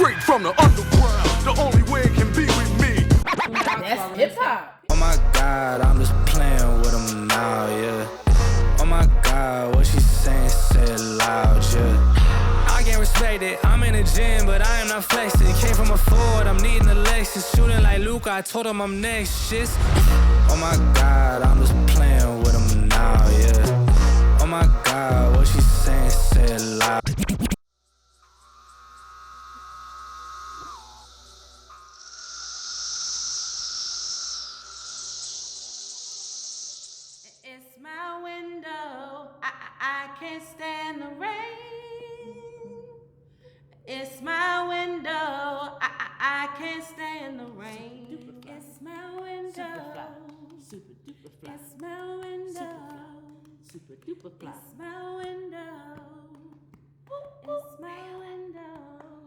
Straight from the underground, the only way it can be with me. That's hip hop. Oh my God, I'm just playing with them now, yeah. Oh my God, what she saying, say it loud, yeah. I can't respect it, I'm in the gym, but I am not flexing. Came from a Ford, I'm needing a Lexus. Shooting like Luca, I told him I'm next, shit. Oh my God, I'm just playing with them now, yeah. Oh my God, what she saying, say it loud. It's my window, I can't stand the rain. It's my window, I can't stand the rain. It's my window, Super duper fly. it's my window, Super duper fly. it's my window, it's my window.